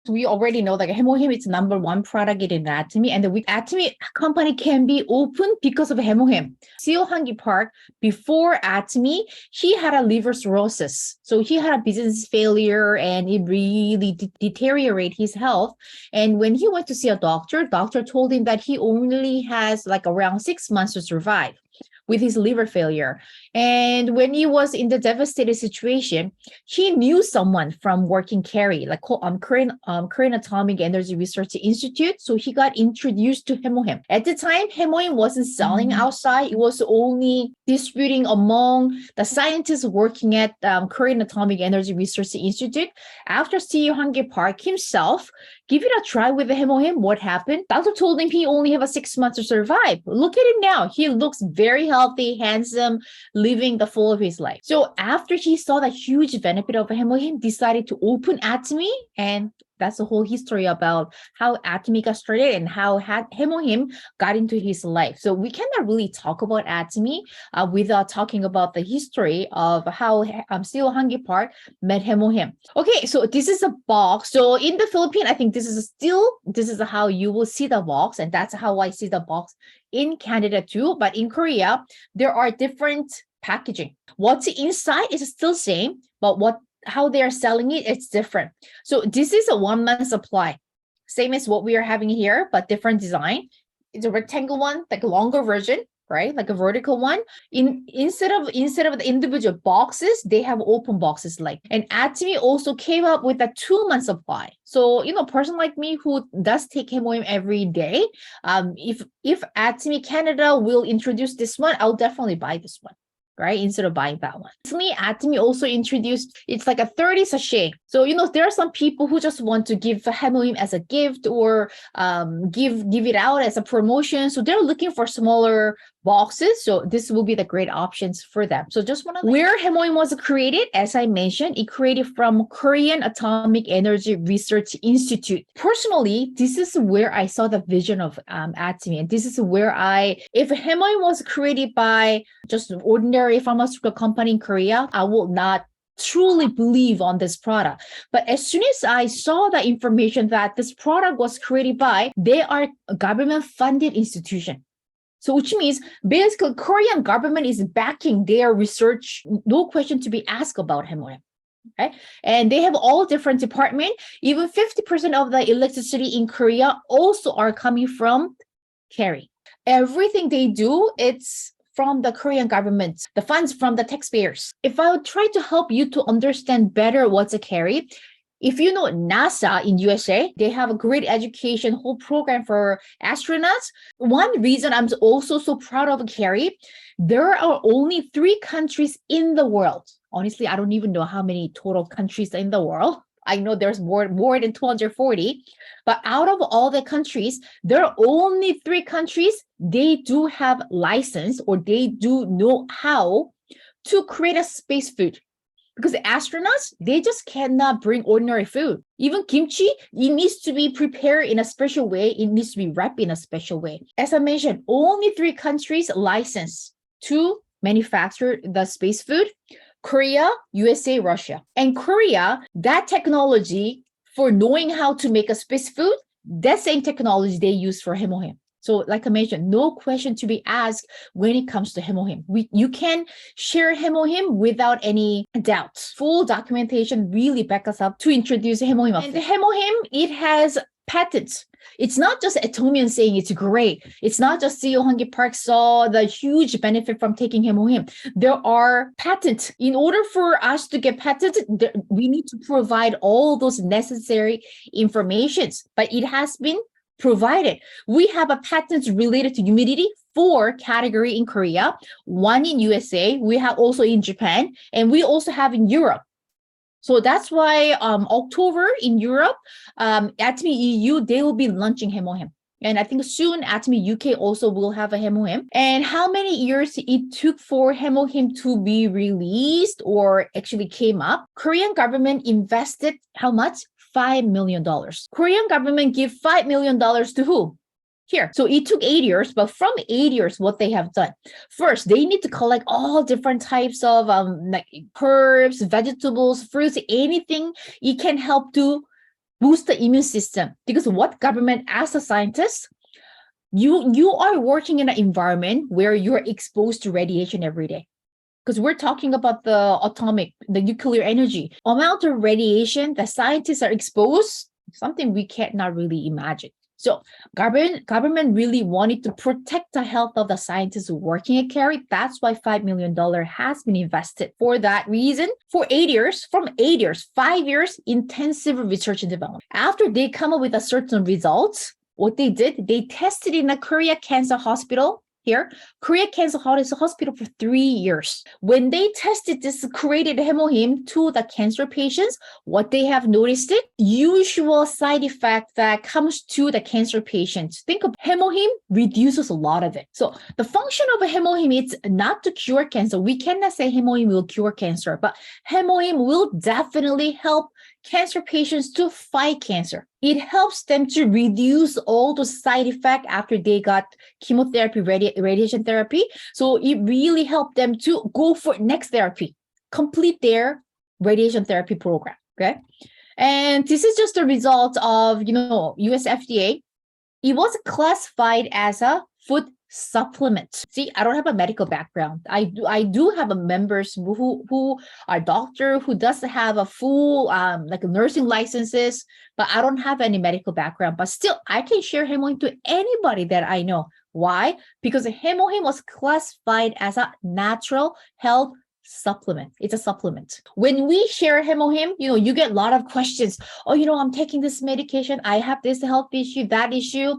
We already know that Hemohim is number one product in Atomy, and the Atomy company can be open because of Hemohim. Seo Hangi Park, before Atomy, he had a liver cirrhosis. So he had a business failure and it really deteriorated his health. And when he went to see a doctor told him that he only has like around 6 months to survive with his liver failure. And when he was in the devastated situation, he knew someone from working Cary, like Korean Atomic Energy Research Institute. So he got introduced to Hemohim. At the time, Hemohim wasn't selling outside. It was only distributing among the scientists working at Korean Atomic Energy Research Institute. After CEO Hange Park himself give it a try with the Hemohim, what happened? Doctor told him he only have 6 months to survive. Look at him now. He looks very healthy, handsome, living the full of his life. So after he saw the huge benefit of Hemohim, decided to open Atomy, and that's the whole history about how Atomy got started and how Hemohim got into his life. So we cannot really talk about Atomy without talking about the history of how CEO Hangi Park met Hemohim. Okay, so this is a box. So in the Philippines, I think this is how you will see the box, and that's how I see the box in Canada too. But in Korea, there are different packaging. What's inside is still same, but how they are selling it, it's different. So this is a 1 month supply, same as what we are having here, but different design. It's a rectangle one, like a longer version, right? Like a vertical one. Instead of the individual boxes, they have open boxes like. And Atomy also came up with a 2 month supply. So, a person like me who does take Hemohim every day, if Atomy Canada will introduce this one, I'll definitely buy this one, right? Instead of buying that one. Recently, Atomy also introduced, it's like a 30 sachet. So, there are some people who just want to give Hemohim as a gift or give it out as a promotion. So they're looking for smaller boxes. So this will be the great options for them. So just want to where Hemohim was created, as I mentioned, it created from Korean Atomic Energy Research Institute. Personally, this is where I saw the vision of Atomy. And this is where if Hemohim was created by just an ordinary pharmaceutical company in Korea, I will not truly believe on this product. But as soon as I saw the information that this product was created by, they are a government-funded institution. So which means basically Korean government is backing their research, no question to be asked about Hemohim. Okay. And they have all different departments. Even 50% of the electricity in Korea also are coming from Cary. Everything they do, it's from the Korean government, the funds from the taxpayers. If I would try to help you to understand better what's a Cary, if you know NASA in USA, they have a great education whole program for astronauts. One reason I'm also so proud of Cary, there are only 3 countries in the world. Honestly, I don't even know how many total countries in the world. I know there's more than 240, but out of all the countries, there are only 3 countries, they do have license or they do know how to create a space food. Because astronauts, they just cannot bring ordinary food. Even kimchi, it needs to be prepared in a special way. It needs to be wrapped in a special way. As I mentioned, only 3 countries license to manufacture the space food: Korea, USA, Russia. And Korea, that technology for knowing how to make a space food, that same technology they use for Hemohim. So like I mentioned, no question to be asked when it comes to Hemohim. You can share Hemohim without any doubts. Full documentation really back us up to introduce Hemohim. And Hemohim, it has patents. It's not just Atomian saying it's great. It's not just CEO Hangi Park saw the huge benefit from taking Hemohim. There are patents. In order for us to get patents, we need to provide all those necessary informations. But it has been provided. We have a patent related to humidity 4 category in Korea, 1 in USA, we have also in Japan, and we also have in Europe. So that's why October in Europe, Atomy EU, they will be launching Hemohim. And I think soon Atomy UK also will have a Hemohim. And how many years it took for Hemohim to be released or actually came up? Korean government invested how much? $5 million. Korean government give $5 million to who? Here. So it took 8 years, but from 8 years, what they have done. First, they need to collect all different types of like herbs, vegetables, fruits, anything it can help to boost the immune system. Because what government as a scientist, you are working in an environment where you're exposed to radiation every day. Because we're talking about the nuclear energy. Amount of radiation that scientists are exposed, something we cannot really imagine. So government really wanted to protect the health of the scientists working at Carey. That's why $5 million has been invested for that reason for 8 years, 5 years, intensive research and development. After they come up with a certain results, what they did, they tested in a Korea Cancer Hospital. Here, Korea Cancer Hospital for 3 years. When they tested this created hemoheme to the cancer patients, what they have noticed it, usual side effect that comes to the cancer patients. Think of hemoheme reduces a lot of it. So the function of a hemoheme is not to cure cancer. We cannot say hemoheme will cure cancer, but hemoheme will definitely help cancer patients to fight cancer. It helps them to reduce all the side effects after they got chemotherapy, radiation therapy. So it really helped them to go for next therapy, complete their radiation therapy program. Okay. And this is just a result of, US FDA. It was classified as a food supplement. See, I don't have a medical background. I do have a members who are doctor who does have a full like nursing licenses, but I don't have any medical background. But still, I can share hemoheme to anybody that I know. Why? Because hemoheme was classified as a natural health supplement. It's a supplement. When we share hemoheme, you get a lot of questions. Oh, I'm taking this medication. I have this health issue, that issue.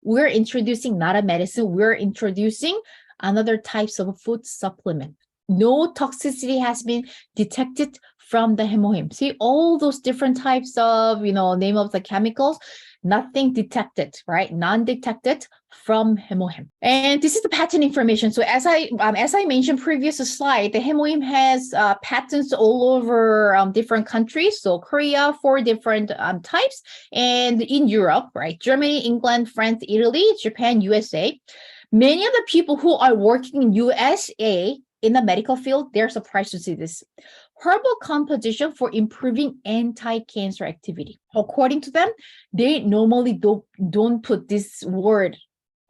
We're introducing not a medicine. We're introducing another types of food supplement. No toxicity has been detected from the hemoheme. See, all those different types of, name of the chemicals, nothing detected, right? Non-detected from hemoheme. And this is the patent information. So as I mentioned previous slide, the hemoheme has patents all over different countries. So Korea, 4 different types, and in Europe, right? Germany, England, France, Italy, Japan, USA. Many of the people who are working in USA in the medical field, they're surprised to see this. Herbal composition for improving anti-cancer activity. According to them, they normally don't put this word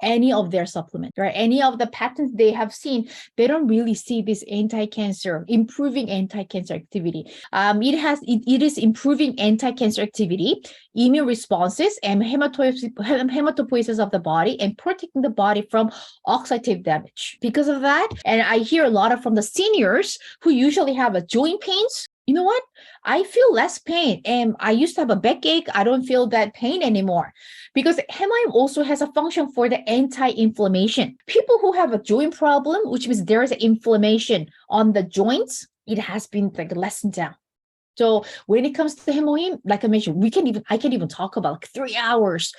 any of their supplements, right? Any of the patents they have seen, they don't really see this improving anti-cancer activity. It is improving anti-cancer activity, immune responses, and hematopoiesis of the body, and protecting the body from oxidative damage. Because of that, and I hear a lot from the seniors who usually have joint pains. You know what? I feel less pain, and I used to have a backache. I don't feel that pain anymore because hemoheme also has a function for the anti-inflammation. People who have a joint problem, which means there is an inflammation on the joints, it has been lessened down. So when it comes to hemoheme, like I mentioned, I can even talk about 3 hours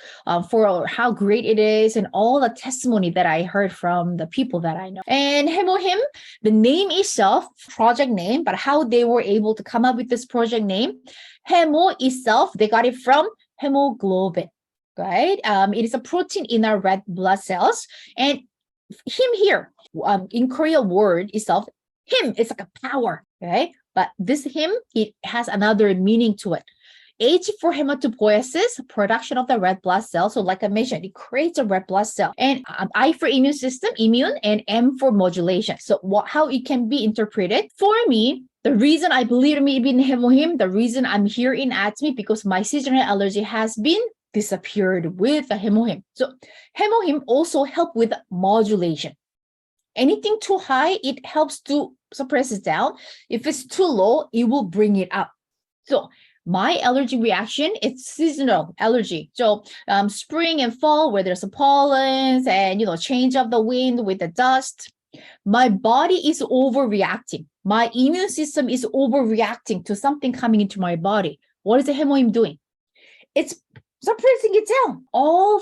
for how great it is and all the testimony that I heard from the people that I know. And hemoheme, the name itself, project name, but how they were able to come up with this project name, hemo itself, they got it from hemoglobin, right? It is a protein in our red blood cells. And him here, in Korea word itself, him is like a power, okay? But this him, it has another meaning to it. H for hematopoiesis, production of the red blood cell. So like I mentioned, it creates a red blood cell. And I for immune system, immune, and M for modulation. So how it can be interpreted. For me, the reason I believe in hemoheme, the reason I'm here in Atomy, because my seasonal allergy has been disappeared with the hemoheme. So hemoheme also help with modulation. Anything too high, it helps to suppress it down. If it's too low, it will bring it up. So my allergy reaction, it's seasonal allergy. So spring and fall, where there's a pollens and, change of the wind with the dust, my body is overreacting. My immune system is overreacting to something coming into my body. What is the hemoheme doing? It's suppressing it down. All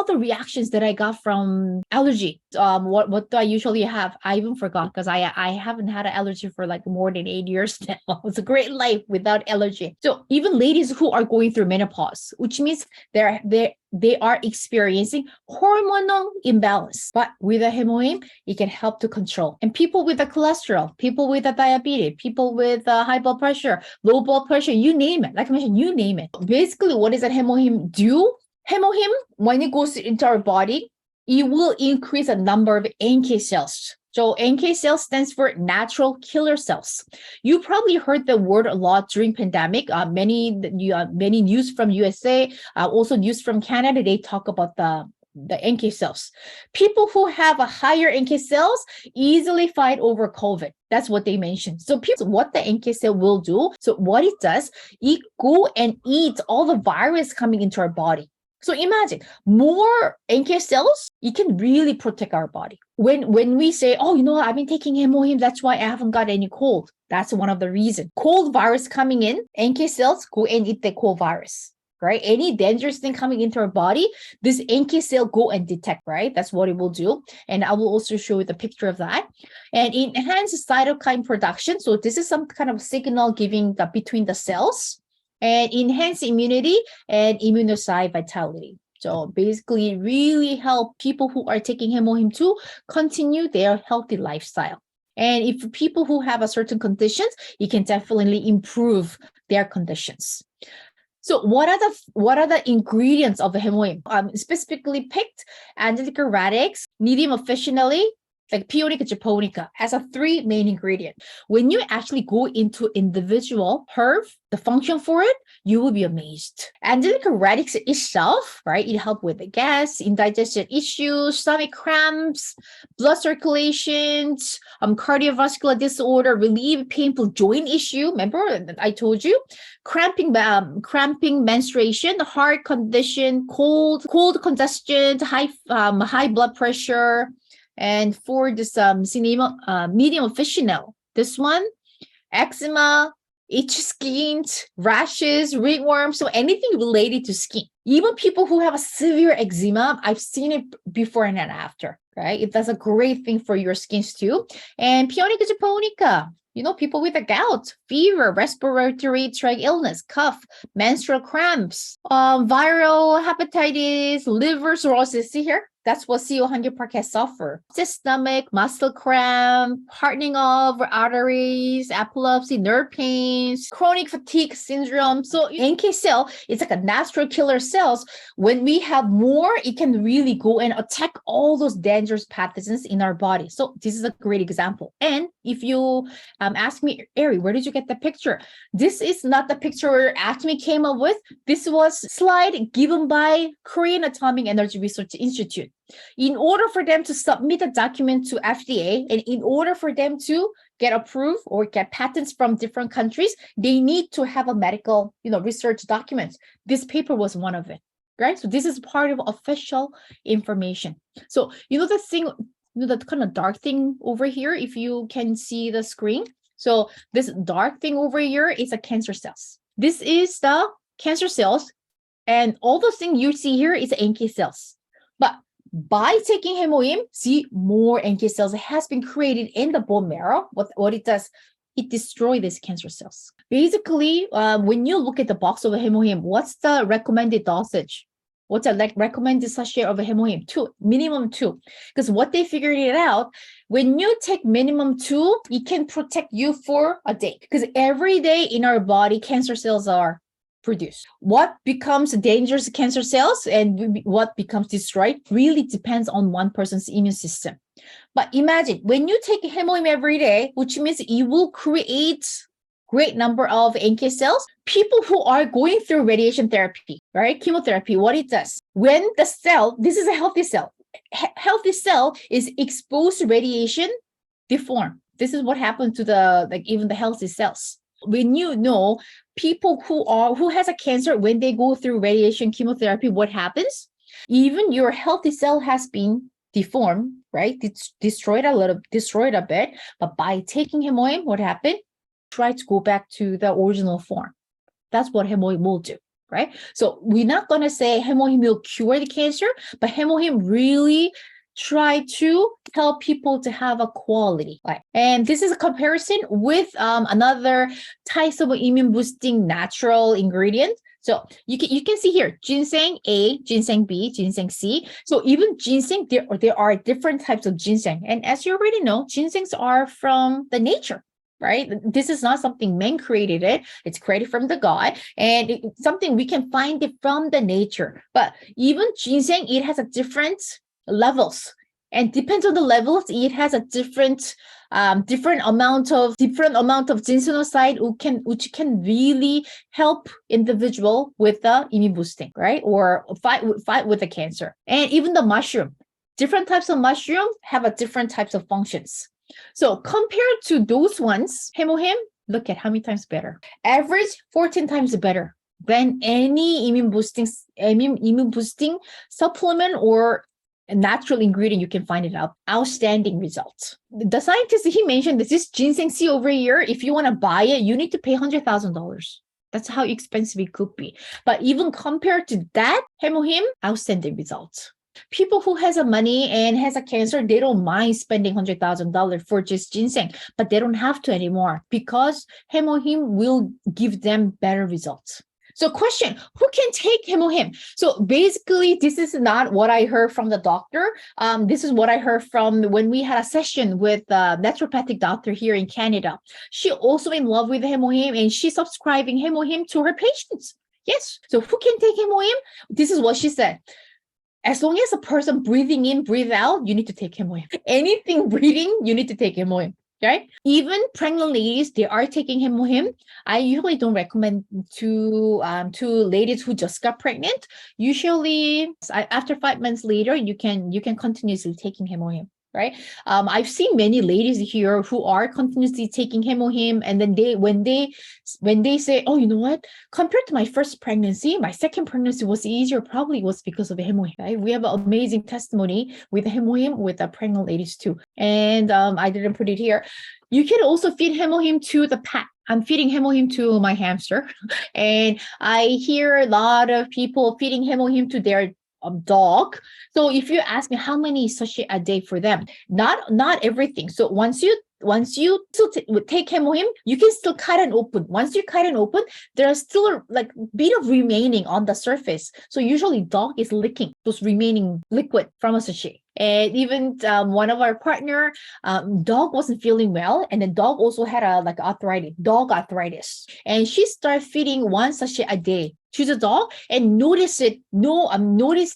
the reactions that I got from allergy. What do I usually have? I even forgot because I haven't had an allergy for more than 8 years now. It's a great life without allergy. So even ladies who are going through menopause, which means their they are experiencing hormonal imbalance. But with a hemohim, it can help to control. And people with the cholesterol, people with the diabetes, people with high blood pressure, low blood pressure, you name it. Like I mentioned, you name it. Basically, what does a hemohim do? Hemohim, when it goes into our body, it will increase the number of NK cells. So NK cells stands for natural killer cells. You probably heard the word a lot during pandemic. Many news from USA, also news from Canada, they talk about the NK cells. People who have a higher NK cells easily fight over COVID. That's what they mentioned. So what the NK cell will do, so what it does, it go and eat all the virus coming into our body. So imagine more NK cells, it can really protect our body. When we say, oh, I've been taking hemohim, that's why I haven't got any cold. That's one of the reasons. Cold virus coming in, NK cells go and eat the cold virus, right? Any dangerous thing coming into our body, this NK cell go and detect, right? That's what it will do. And I will also show you the picture of that. And enhance cytokine production. So this is some kind of signal giving between the cells. And enhance immunity and immunocyte vitality. So basically really help people who are taking hemohim to continue their healthy lifestyle. And if people who have a certain conditions, it can definitely improve their conditions. So what are the ingredients of the hemohim? Specifically picked Angelica radix, medium officinally, like Peonica japonica, as a 3 main ingredient. When you actually go into individual herb, the function for it, you will be amazed. Angelica radix itself, right? It helps with the gas, indigestion issues, stomach cramps, blood circulation, cardiovascular disorder, relieve painful joint issue. Remember I told you, cramping menstruation, heart condition, cold congestion, high blood pressure. And for this medium officinal, this one, eczema, itchy skin, rashes, ringworm, so anything related to skin. Even people who have a severe eczema, I've seen it before and after, right? It does a great thing for your skins too. And Peonica japonica, people with a gout, fever, respiratory tract illness, cough, menstrual cramps, viral hepatitis, liver cirrhosis. See here? That's what CO Hunger Park has suffered. Stomach, muscle cramp, hardening of arteries, epilepsy, nerve pains, chronic fatigue syndrome. So NK cell, it's like a natural killer cells. When we have more, it can really go and attack all those dangerous pathogens in our body. So this is a great example. And if you ask me, Ari, where did you get the picture? This is not the picture Atomy came up with. This was a slide given by Korean Atomic Energy Research Institute. In order for them to submit a document to FDA, and in order for them to get approved or get patents from different countries, they need to have a medical, research documents. This paper was one of it, right? So this is part of official information. So, the thing, that kind of dark thing over here, if you can see the screen. So this dark thing over here is a cancer cells. This is the cancer cells, and all those things you see here is NK cells. But by taking hemohim, see, more NK cells has been created in the bone marrow. What it does, it destroys these cancer cells. Basically, when you look at the box of a hemohim, what's the recommended dosage? What's the recommended sachet of a hemohim? 2, minimum 2. Because what they figured it out, when you take minimum 2, it can protect you for a day. Because every day in our body, cancer cells are produced. What becomes dangerous cancer cells and what becomes destroyed really depends on one person's immune system. But imagine when you take hemohim every day, which means you will create great number of NK cells. People who are going through radiation therapy, right? Chemotherapy, what it does, when the cell, this is a healthy cell, healthy cell is exposed to radiation, deform. This is what happened to even the healthy cells. When people who has a cancer, when they go through radiation chemotherapy, what happens? Even your healthy cell has been deformed, right? It's destroyed a bit. But by taking hemohim, what happened? Try to go back to the original form. That's what hemohim will do, right? So we're not going to say hemohim will cure the cancer, but hemohim really try to help people to have a quality life. And this is a comparison with another types of immune boosting natural ingredient. So you can see here, ginseng A, ginseng B, ginseng C. So even ginseng, there are different types of ginseng. And as you already know, ginsengs are from the nature, right? This is not something men created it. It's created from the God. And it's something we can find it from the nature. But even ginseng, it has a different levels. And depends on the levels, it has a different amount of ginsenoside which can really help individual with the immune boosting, right? Or fight with the cancer. And even the mushroom, different types of mushroom have a different types of functions. So compared to those ones, hemohim, look at how many times better. Average 14 times better than any immune boosting supplement or a natural ingredient you can find it out. Outstanding results. The scientist, he mentioned this ginseng C over here. If you want to buy it, you need to pay $100,000. That's how expensive it could be. But even compared to that, hemohim, outstanding results. People who has a money and has a cancer, they don't mind spending $100,000 for just ginseng, but they don't have to anymore because hemohim will give them better results. So question, who can take hemohim? So basically, this is not what I heard from the doctor. This is what I heard from when we had a session with a naturopathic doctor here in Canada. She also in love with hemohim and she's subscribing hemohim to her patients. Yes. So who can take hemohim? This is what she said. As long as a person breathing in, breathe out, you need to take hemohim. Anything breathing, you need to take hemohim. Okay. Even pregnant ladies, they are taking hemohim. I usually don't recommend to ladies who just got pregnant. Usually, after 5 months later, you can continuously taking hemohim. Right. I've seen many ladies here who are continuously taking hemohim, and then when they say, oh, you know what? Compared to my first pregnancy, my second pregnancy was easier. Probably was because of the hemohim. Right? We have an amazing testimony with the hemohim with the pregnant ladies too. And I didn't put it here. You can also feed hemohim to the pet. I'm feeding hemohim to my hamster, and I hear a lot of people feeding hemohim to their dog. So if you ask me how many sachet a day for them, not everything. So once you still take hemohim, you can still cut it open. Once you cut it open, there's still a bit of remaining on the surface. So usually dog is licking those remaining liquid from a sachet. And even one of our partner, dog wasn't feeling well, and the dog also had dog arthritis, and she started feeding 1 sachet a day to the dog, and noticed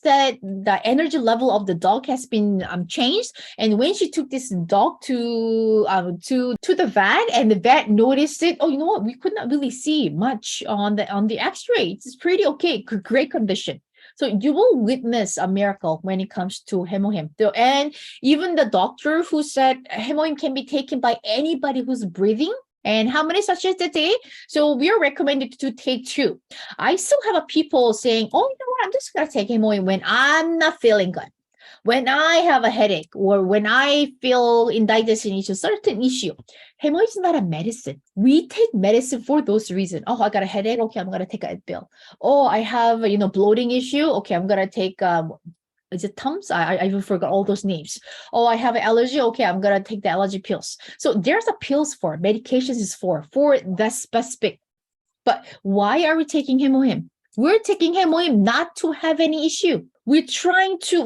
that the energy level of the dog has been changed. And when she took this dog to the vet, and the vet noticed it, oh, you know what? We could not really see much on the X-ray. It's pretty okay, great condition. So you will witness a miracle when it comes to hemohim. And even the doctor who said hemohim can be taken by anybody who's breathing. And how many sachets a day? So we are recommended to take 2. I still have people saying, oh, you know what? I'm just going to take hemohim when I'm not feeling good, when I have a headache, or when I feel indigestion issue, certain issue. Hemohim is not a medicine. We take medicine for those reasons. Oh, I got a headache. Okay, I'm going to take a pill. Oh, I have bloating issue. Okay, I'm going to take is it Tums? I even forgot all those names. Oh, I have an allergy. Okay, I'm going to take the allergy pills. So there's a pills for, medications is for that specific. But why are we taking hemohim? We're taking hemohim not to have any issue. We're trying to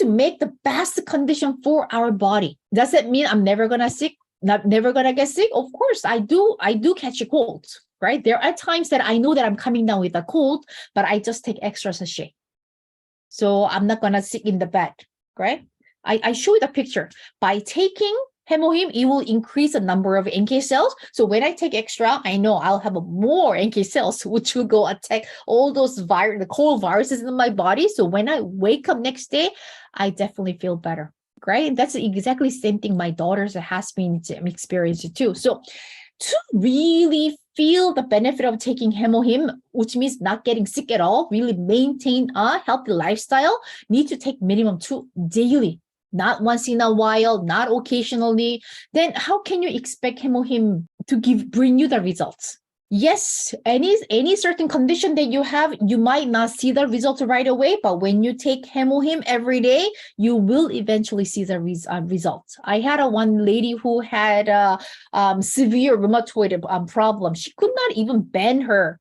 make the best condition for our body. Does that mean I'm never going to never going to get sick? Of course, I do catch a cold, right? There are times that I know that I'm coming down with a cold, but I just take extra sachet. So I'm not going to sit in the bed, right? I show you the picture. By taking hemohim, it will increase the number of NK cells. So when I take extra, I know I'll have more NK cells, which will go attack all those the cold viruses in my body. So when I wake up next day, I definitely feel better, right? And that's exactly the same thing my daughters has been experiencing too. So to really feel the benefit of taking hemohim, which means not getting sick at all, really maintain a healthy lifestyle, need to take minimum 2 daily, not once in a while, not occasionally. Then how can you expect hemohim to bring you the results? Yes, any certain condition that you have, you might not see the result right away, but when you take Hemohim every day, you will eventually see the results. I had a one lady who had a severe rheumatoid problem. She could not even bend her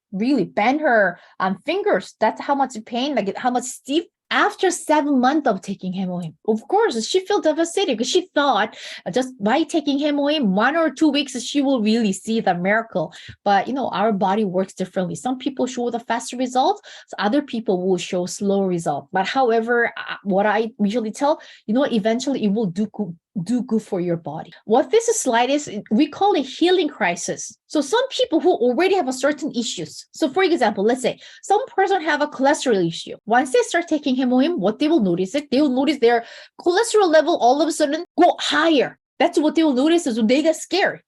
fingers. That's how much pain, like how much stiff. After 7 months of taking Hemohim, of course, she felt devastated because she thought just by taking Hemohim 1 or 2 weeks, she will really see the miracle. But our body works differently. Some people show the faster results, so other people will show slow results. But however, what I usually tell, eventually it will do good for your body. What this slide is, we call it healing crisis. So some people who already have a certain issues. So for example, let's say some person have a cholesterol issue. Once they start taking Hemohim, what they will notice their cholesterol level all of a sudden go higher. That's what they will notice is when they get scared.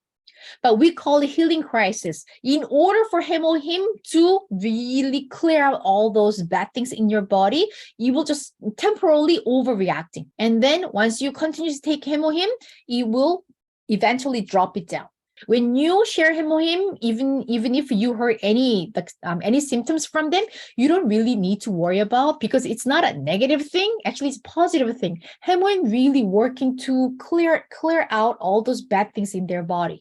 But we call it healing crisis. In order for Hemohim to really clear out all those bad things in your body, you will just temporarily overreacting. And then once you continue to take Hemohim, it will eventually drop it down. When you share Hemohim, even if you heard any symptoms from them, you don't really need to worry about, because it's not a negative thing. Actually, it's a positive thing. Hemohim really working to clear out all those bad things in their body.